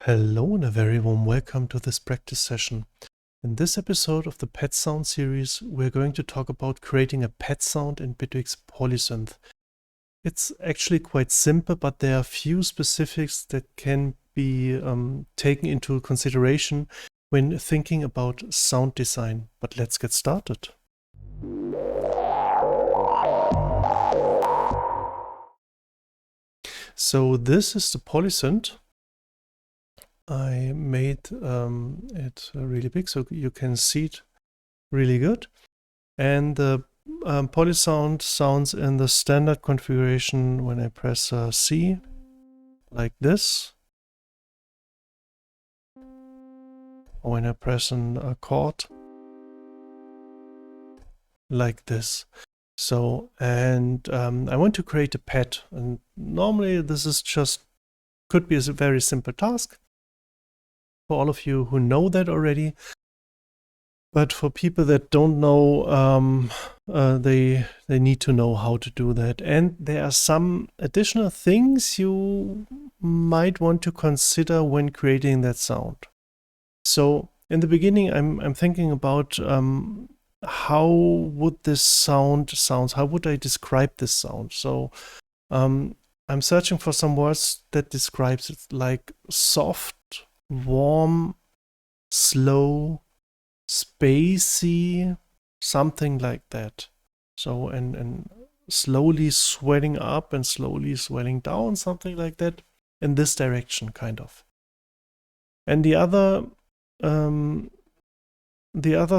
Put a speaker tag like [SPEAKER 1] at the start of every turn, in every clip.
[SPEAKER 1] Hello and a very warm welcome to this practice session. In this episode of the Pet Sound series, we're going to talk about creating a pet sound in Bitwig's Polysynth. It's actually quite simple, but there are a few specifics that can be taken into consideration when thinking about sound design. But let's get started. So this is the Polysynth. I made it really big so you can see it really good. And the Polysound sounds in the standard configuration when I press C, like this. Or when I press a chord, like this. So, and I want to create a pet. And normally this is could be a very simple task for all of you who know that already. But for people that don't know, they need to know how to do that. And there are some additional things you might want to consider when creating that sound. So in the beginning, I'm thinking about how would this sound sound? How would I describe this sound? So I'm searching for some words that describes it, like soft, warm, slow, spacey, something like that. So and slowly swelling up and slowly swelling down, something like that, in this direction, kind of. And the other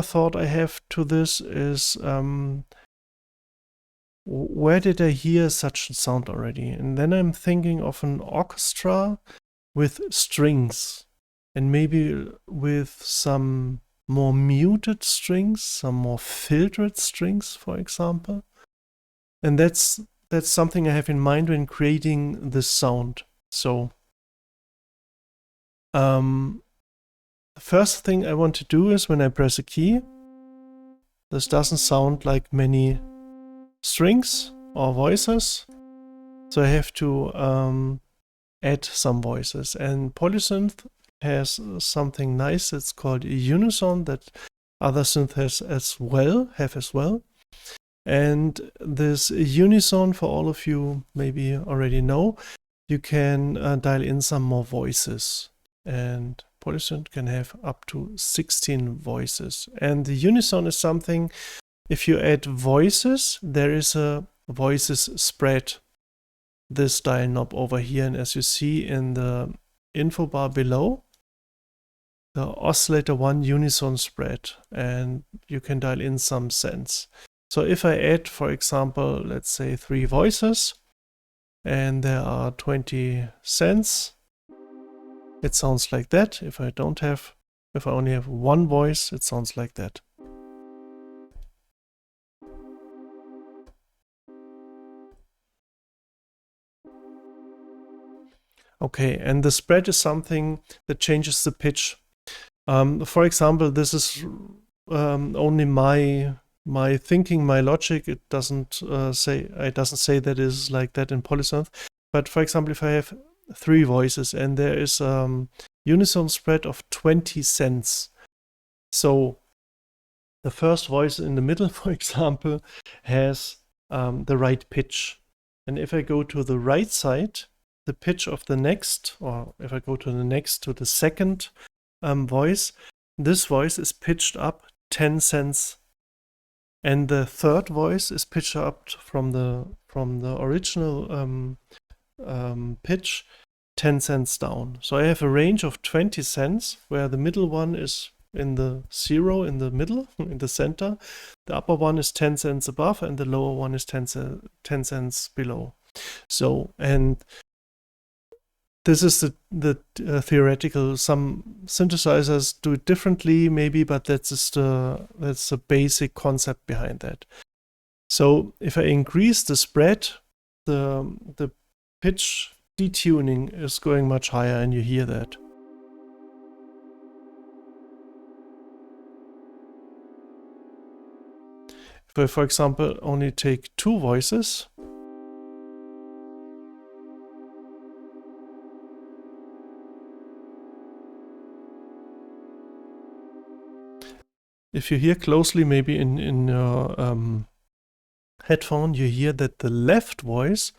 [SPEAKER 1] thought I have to this is where did I hear such a sound already? And then I'm thinking of an orchestra with strings and maybe with some more muted strings, some more filtered strings, for example. And that's something I have in mind when creating this sound. So the first thing I want to do is when I press a key, this doesn't sound like many strings or voices. So I have to add some voices. And Polysynth has something nice. It's called Unison that other synths have as well. And this Unison, for all of you maybe already know, you can dial in some more voices. And Polysynth can have up to 16 voices. And the Unison is something, if you add voices, there is a voices spread, this dial knob over here. And as you see in the info bar below, the oscillator 1 unison spread, and you can dial in some cents. So if I add, for example, let's say 3 voices, and there are 20 cents, it sounds like that. If I only have one voice, it sounds like that. Okay, and the spread is something that changes the pitch. For example, this is only my thinking, my logic. It doesn't say that it is like that in Polysynth. But for example, if I have 3 voices and there is unison spread of 20 cents, so the first voice in the middle, for example, has the right pitch. And if I go to the right side, the pitch of the next, or if I go to the next, to the second voice, this voice is pitched up 10 cents. And the third voice is pitched up from the original pitch 10 cents down. So I have a range of 20 cents where the middle one is in the 0 in the middle, in the center. The upper one is 10 cents above and the lower one is 10 cents below. So, and this is the theoretical. Some synthesizers do it differently, maybe, but that's the basic concept behind that. So if I increase the spread, the pitch detuning is going much higher, and you hear that. If I, for example, only take 2 voices, if you hear closely, maybe in your headphone, you hear that the left voice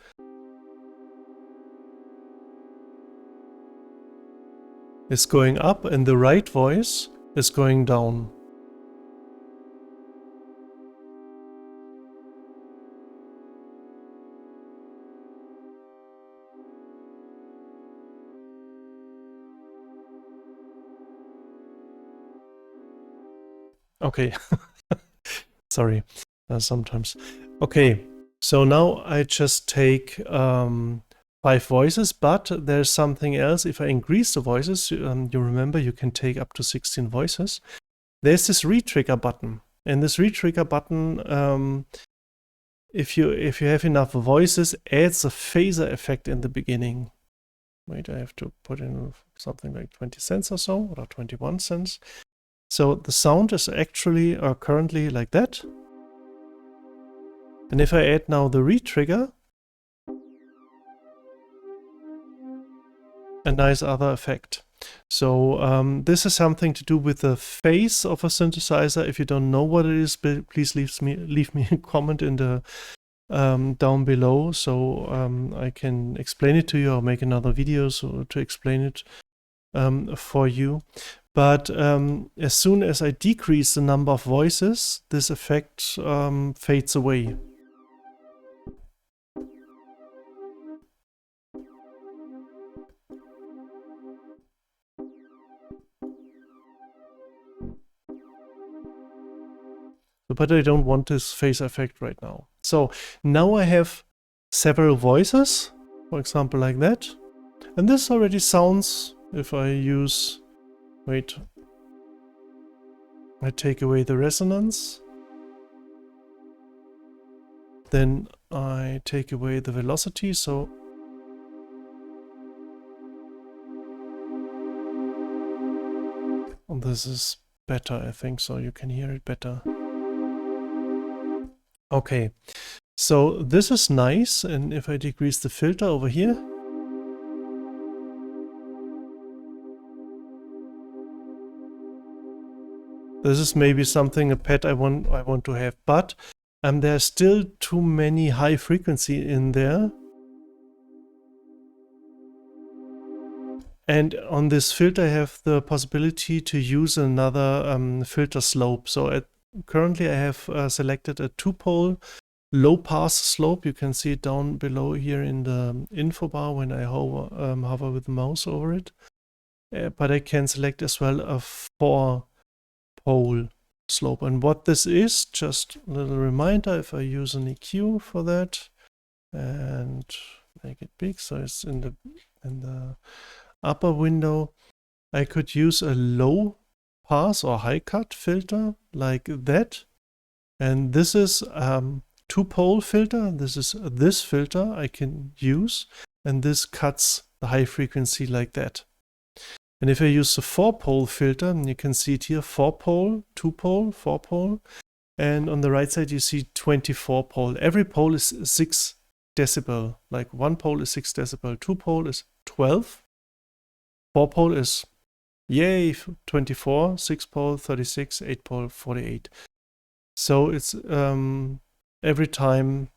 [SPEAKER 1] is going up and the right voice is going down. Okay, sorry, sometimes. Okay, so now I just take 5 voices, but there's something else. If I increase the voices, you remember you can take up to 16 voices. There's this retrigger button, and this retrigger button, if you have enough voices, adds a phaser effect in the beginning. Wait, I have to put in something like 20 cents or so, or 21 cents. So the sound is actually currently like that. And if I add now the retrigger, a nice other effect. So this is something to do with the phase of a synthesizer. If you don't know what it is, please leave me a comment in the down below, so I can explain it to you or make another video to explain it for you. But as soon as I decrease the number of voices, this effect fades away. But I don't want this phase effect right now. So now I have several voices, for example, like that. And this already sounds, if I use, wait, I take away the resonance. Then I take away the velocity, so this is better, I think, so you can hear it better. Okay, so this is nice, and if I decrease the filter over here, this is maybe something, a pet I want to have, but there's still too many high frequency in there. And on this filter I have the possibility to use another filter slope. So currently I have selected a 2-pole low pass slope. You can see it down below here in the info bar when I hover with the mouse over it. But I can select as well a 4-pole slope. And what this is, just a little reminder, if I use an EQ for that and make it big so it's in the upper window, I could use a low pass or high cut filter like that. And this is 2-pole filter. This is this filter I can use, and this cuts the high frequency like that. And if I use the 4-pole filter, and you can see it here, 4-pole, 2-pole, 4-pole, and on the right side you see 24-pole. Every pole is 6 decibel. Like 1 pole is 6 decibel, 2-pole is 12. 4-pole is, yay, 24, 6-pole, 36, 8-pole, 48. So it's every time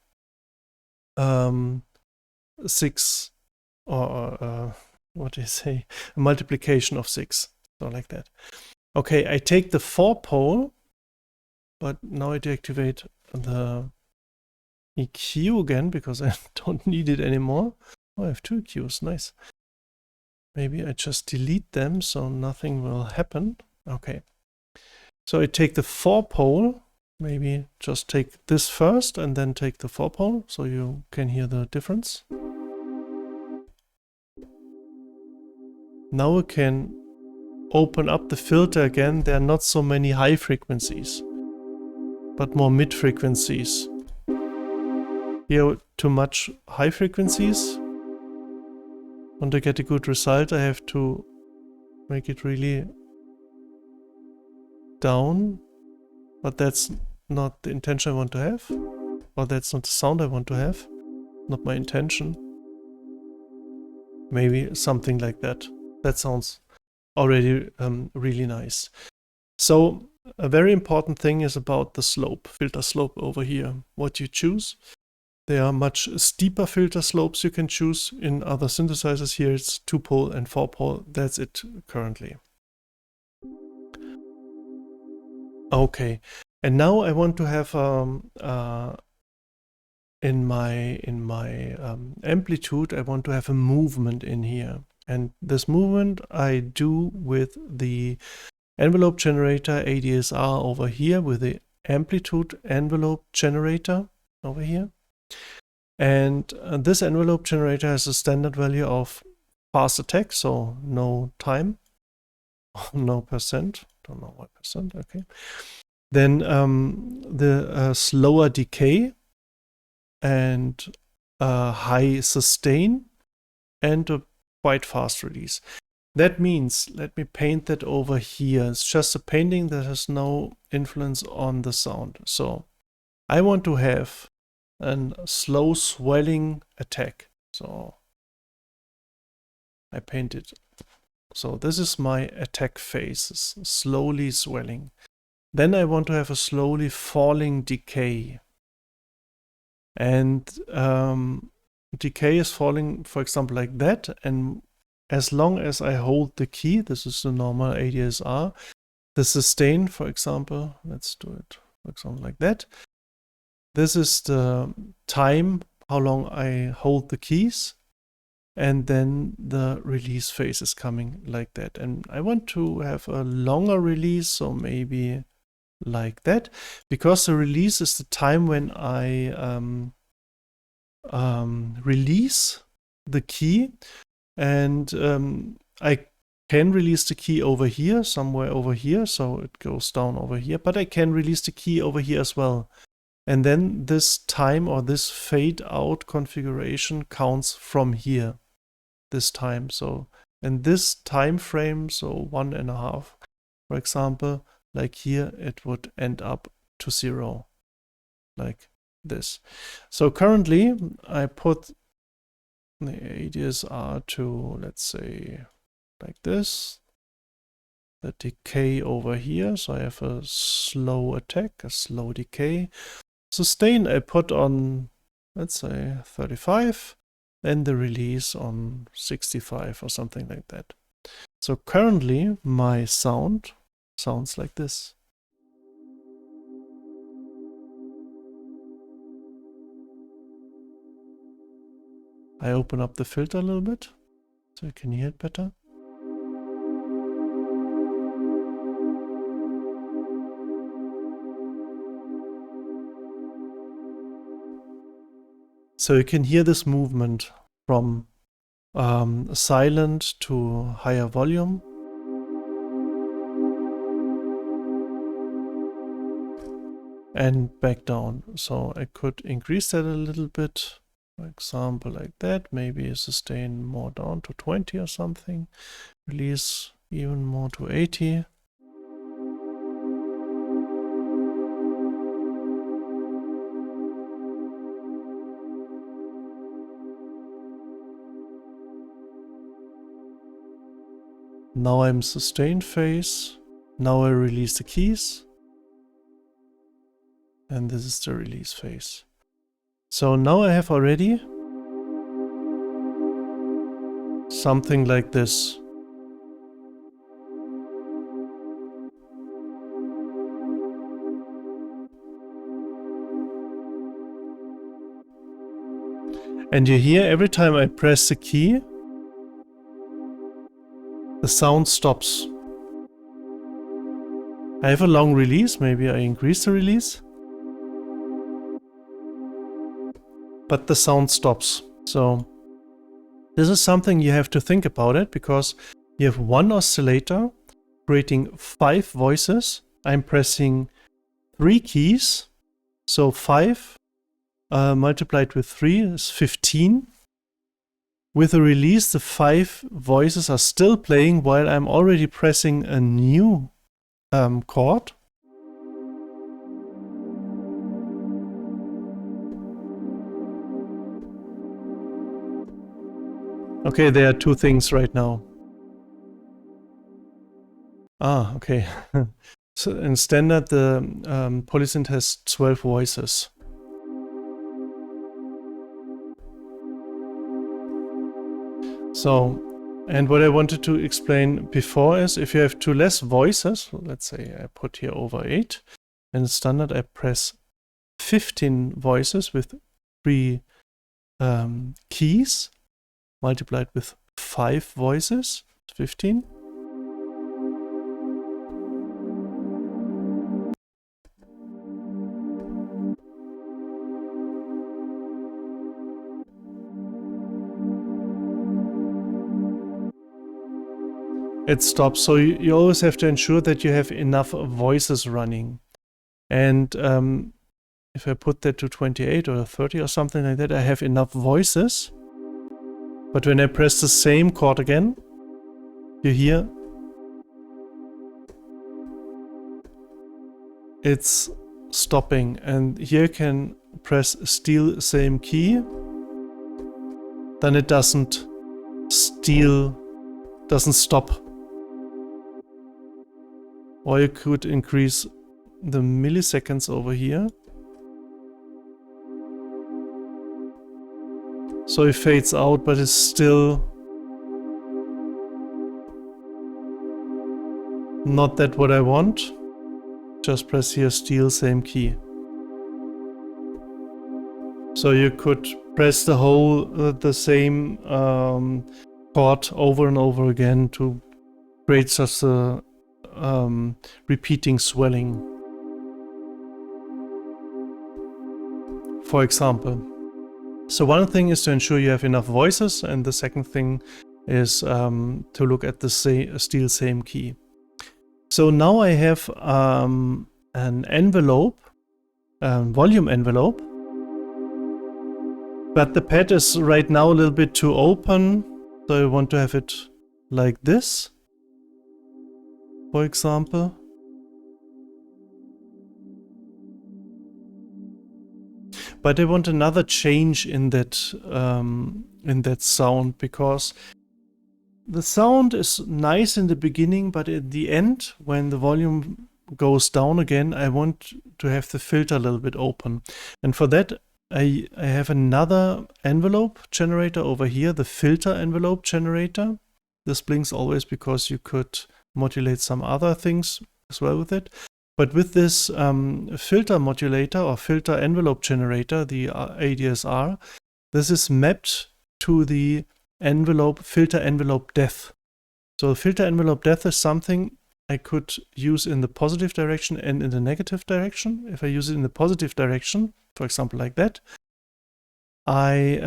[SPEAKER 1] 6, or what do you say? A multiplication of 6, so like that. Okay, I take the 4-pole, but now I deactivate the EQ again because I don't need it anymore. Oh, I have 2 EQs, nice. Maybe I just delete them so nothing will happen. Okay. So I take the 4-pole, maybe just take this first and then take the 4-pole so you can hear the difference. Now we can open up the filter again. There are not so many high frequencies, but more mid frequencies. Here too much high frequencies. Want to get a good result, I have to make it really down, but that's not the intention I want to have, or that's not the sound I want to have, not my intention. Maybe something like that. That sounds already really nice. So a very important thing is about the slope, filter slope over here, what you choose. There are much steeper filter slopes you can choose. In other synthesizers here it's 2-pole and 4-pole. That's it currently. Okay, and now I want to have in my amplitude I want to have a movement in here, and this movement I do with the envelope generator ADSR over here, with the amplitude envelope generator over here. And this envelope generator has a standard value of fast attack, so no time, no percent, don't know what percent, okay. Then the slower decay and high sustain and a quite fast release. That means, let me paint that over here. It's just a painting that has no influence on the sound. So I want to have a slow swelling attack. So I paint it. So this is my attack phase, it's slowly swelling. Then I want to have a slowly falling decay. And decay is falling, for example, like that. And as long as I hold the key, this is the normal ADSR, the sustain, for example, let's do it, for example, like that. This is the time, how long I hold the keys, and then the release phase is coming like that. And I want to have a longer release, so maybe like that, because the release is the time when I release the key, and I can release the key over here, somewhere over here, so it goes down over here, but I can release the key over here as well. And then this time, or this fade out configuration, counts from here, this time. So, and this time frame, so 1.5, for example, like here, it would end up to 0, like this. So currently I put the ADSR to, let's say, like this, the decay over here, so I have a slow attack, a slow decay. Sustain I put on, let's say, 35, and the release on 65 or something like that. So currently my sound sounds like this. I open up the filter a little bit so you can hear it better. So you can hear this movement from silent to higher volume. And back down. So I could increase that a little bit. For example, like that. Maybe sustain more down to 20 or something. Release even more to 80. Now I'm sustained phase. Now I release the keys. And this is the release phase. So now I have already something like this. And you hear every time I press the key, the sound stops. I have a long release, maybe I increase the release. But the sound stops. So this is something you have to think about it, because you have one oscillator creating 5 voices. I'm pressing 3 keys. So 5 multiplied with 3 is 15. With a release, the 5 voices are still playing while I'm already pressing a new chord. Okay, there are 2 things right now. Ah, okay. So in standard, the Polysynth has 12 voices. So, and what I wanted to explain before is if you have two less voices, let's say I put here over 8, and in standard I press 15 voices with 3 keys multiplied with 5 voices, 15. It stops. So you always have to ensure that you have enough voices running. And if I put that to 28 or 30 or something like that, I have enough voices. But when I press the same chord again, you hear it's stopping. And here you can press still same key. Then it doesn't stop. Or you could increase the milliseconds over here. So it fades out, but it's still not that what I want. Just press here still same key. So you could press the whole the same chord over and over again to create just a repeating swelling. For example. So one thing is to ensure you have enough voices, and the second thing is to look at the still same key. So now I have an envelope, volume envelope, but the pad is right now a little bit too open, so I want to have it like this, for example. But I want another change in that sound, because the sound is nice in the beginning, but at the end, when the volume goes down again, I want to have the filter a little bit open. And for that, I have another envelope generator over here, the filter envelope generator. This blinks always because you could modulate some other things as well with it. But with this filter modulator or filter envelope generator, the ADSR, this is mapped to the filter envelope depth. So filter envelope depth is something I could use in the positive direction and in the negative direction. If I use it in the positive direction, for example like that, I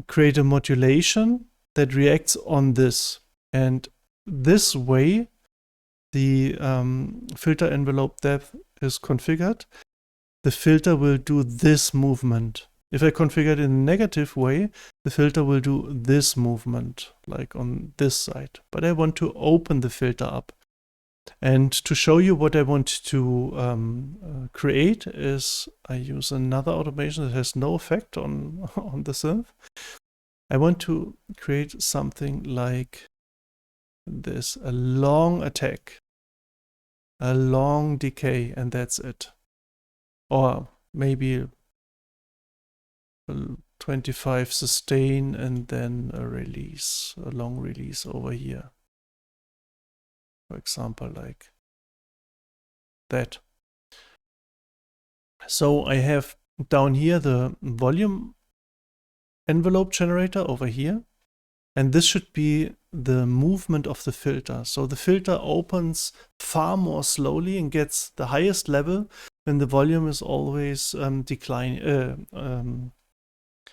[SPEAKER 1] create a modulation that reacts on this. And this way, the filter envelope depth is configured. The filter will do this movement. If I configure it in a negative way, the filter will do this movement, like on this side. But I want to open the filter up. And to show you what I want to create is I use another automation that has no effect on the synth. I want to create something like this, a long attack, a long decay, and that's it. Or maybe 25 sustain and then a release, a long release over here. For example, like that. So I have down here the volume envelope generator over here. And this should be the movement of the filter. So the filter opens far more slowly and gets the highest level when the volume is always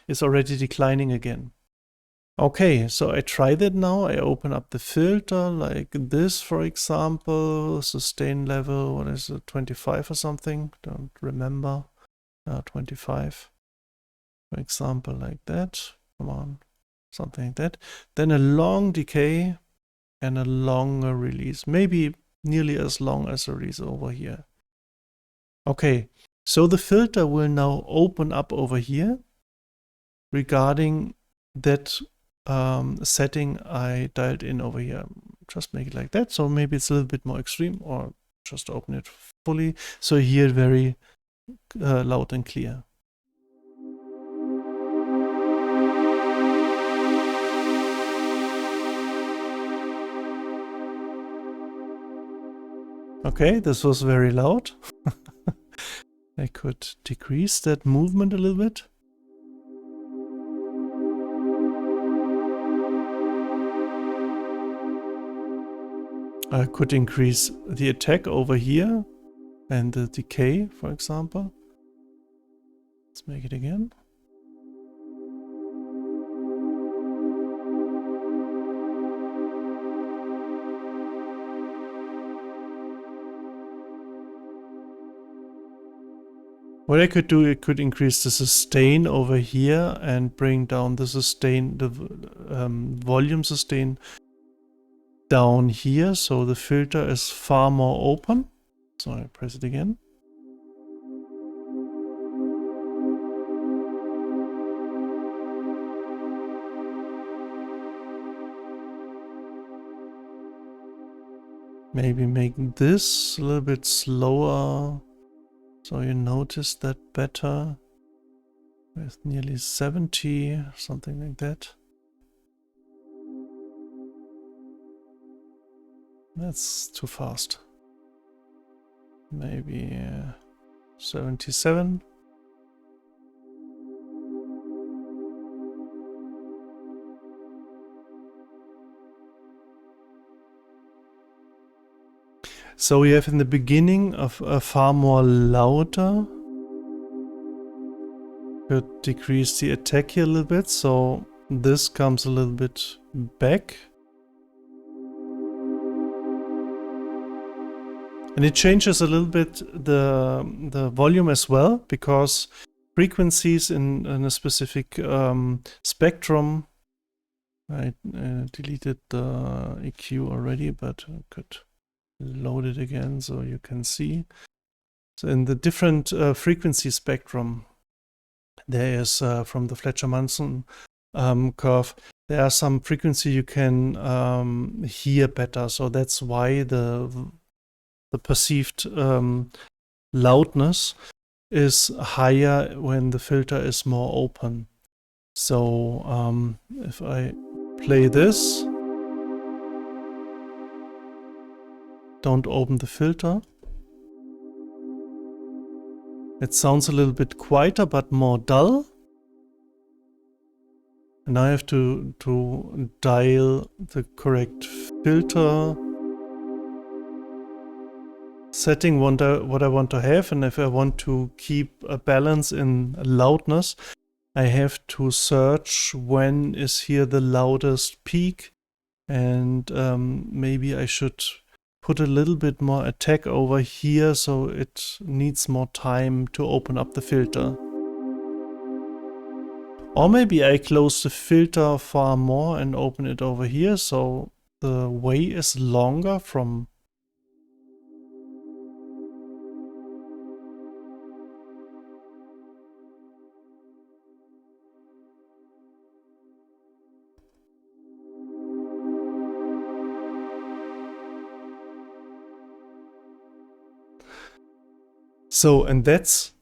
[SPEAKER 1] is already declining again. Okay, so I try that now. I open up the filter like this, for example, sustain level, what is it, 25 or something? Don't remember. 25, for example, like that. Come on. Something like that. Then a long decay and a longer release. Maybe nearly as long as a release over here. Okay, so the filter will now open up over here regarding that setting I dialed in over here. I'm just make it like that. So maybe it's a little bit more extreme, or just open it fully. So here very loud and clear. Okay, this was very loud. I could decrease that movement a little bit. I could increase the attack over here and the decay, for example. Let's make it again. What I could do, I could increase the sustain over here and bring down the sustain, the volume sustain down here, so the filter is far more open. So I press it again. Maybe make this a little bit slower, so you notice that better, with nearly 70, something like that. That's too fast. Maybe 77. So we have in the beginning of a far more louder. Could decrease the attack here a little bit, so this comes a little bit back. And it changes a little bit the volume as well, because frequencies in a specific spectrum. I deleted the EQ already, but I could load it again so you can see. So in the different frequency spectrum, there is from the Fletcher-Manson curve, there are some frequency you can hear better. So that's why the perceived loudness is higher when the filter is more open. So if I play this, don't open the filter, it sounds a little bit quieter but more dull. And now I have to dial the correct filter setting, what I want to have, and if I want to keep a balance in loudness, I have to search when is here the loudest peak, and maybe I should put a little bit more attack over here, so it needs more time to open up the filter. Or maybe I close the filter far more and open it over here, so the way is longer from... So, and that's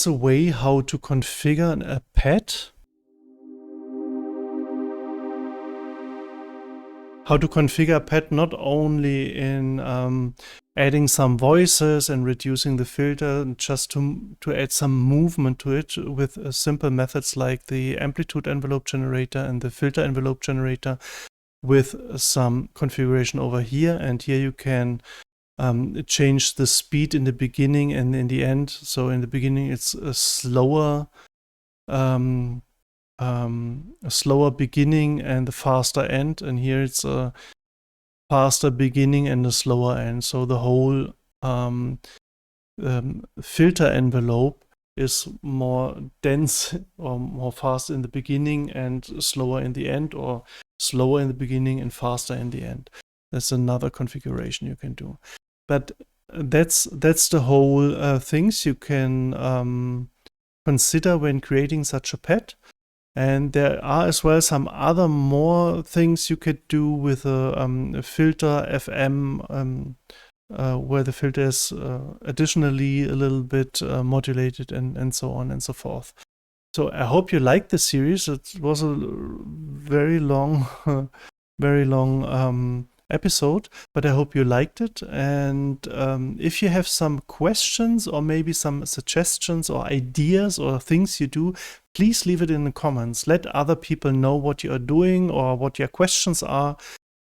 [SPEAKER 1] a way how to configure a pad. How to configure a pad not only in adding some voices and reducing the filter, just to add some movement to it with simple methods like the amplitude envelope generator and the filter envelope generator, with some configuration over here. And here you can change the speed in the beginning and in the end. So in the beginning it's a slower beginning and a faster end, and here it's a faster beginning and a slower end. So the whole filter envelope is more dense or more fast in the beginning and slower in the end, or slower in the beginning and faster in the end. That's another configuration you can do. But that's the whole things you can consider when creating such a pad. And there are as well some other more things you could do with a filter FM, where the filter is additionally a little bit modulated and so on and so forth. So I hope you liked the series. It was a very long, very long episode, but I hope you liked it. And if you have some questions or maybe some suggestions or ideas or things you do, please leave it in the comments. Let other people know what you are doing or what your questions are.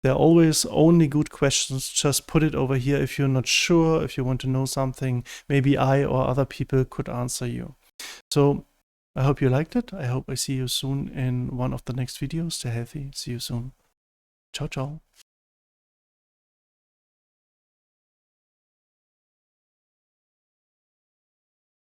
[SPEAKER 1] They're always only good questions. Just put it over here if you're not sure, if you want to know something. Maybe I or other people could answer you. So I hope you liked it. I hope I see you soon in one of the next videos. Stay healthy. See you soon. Ciao, ciao.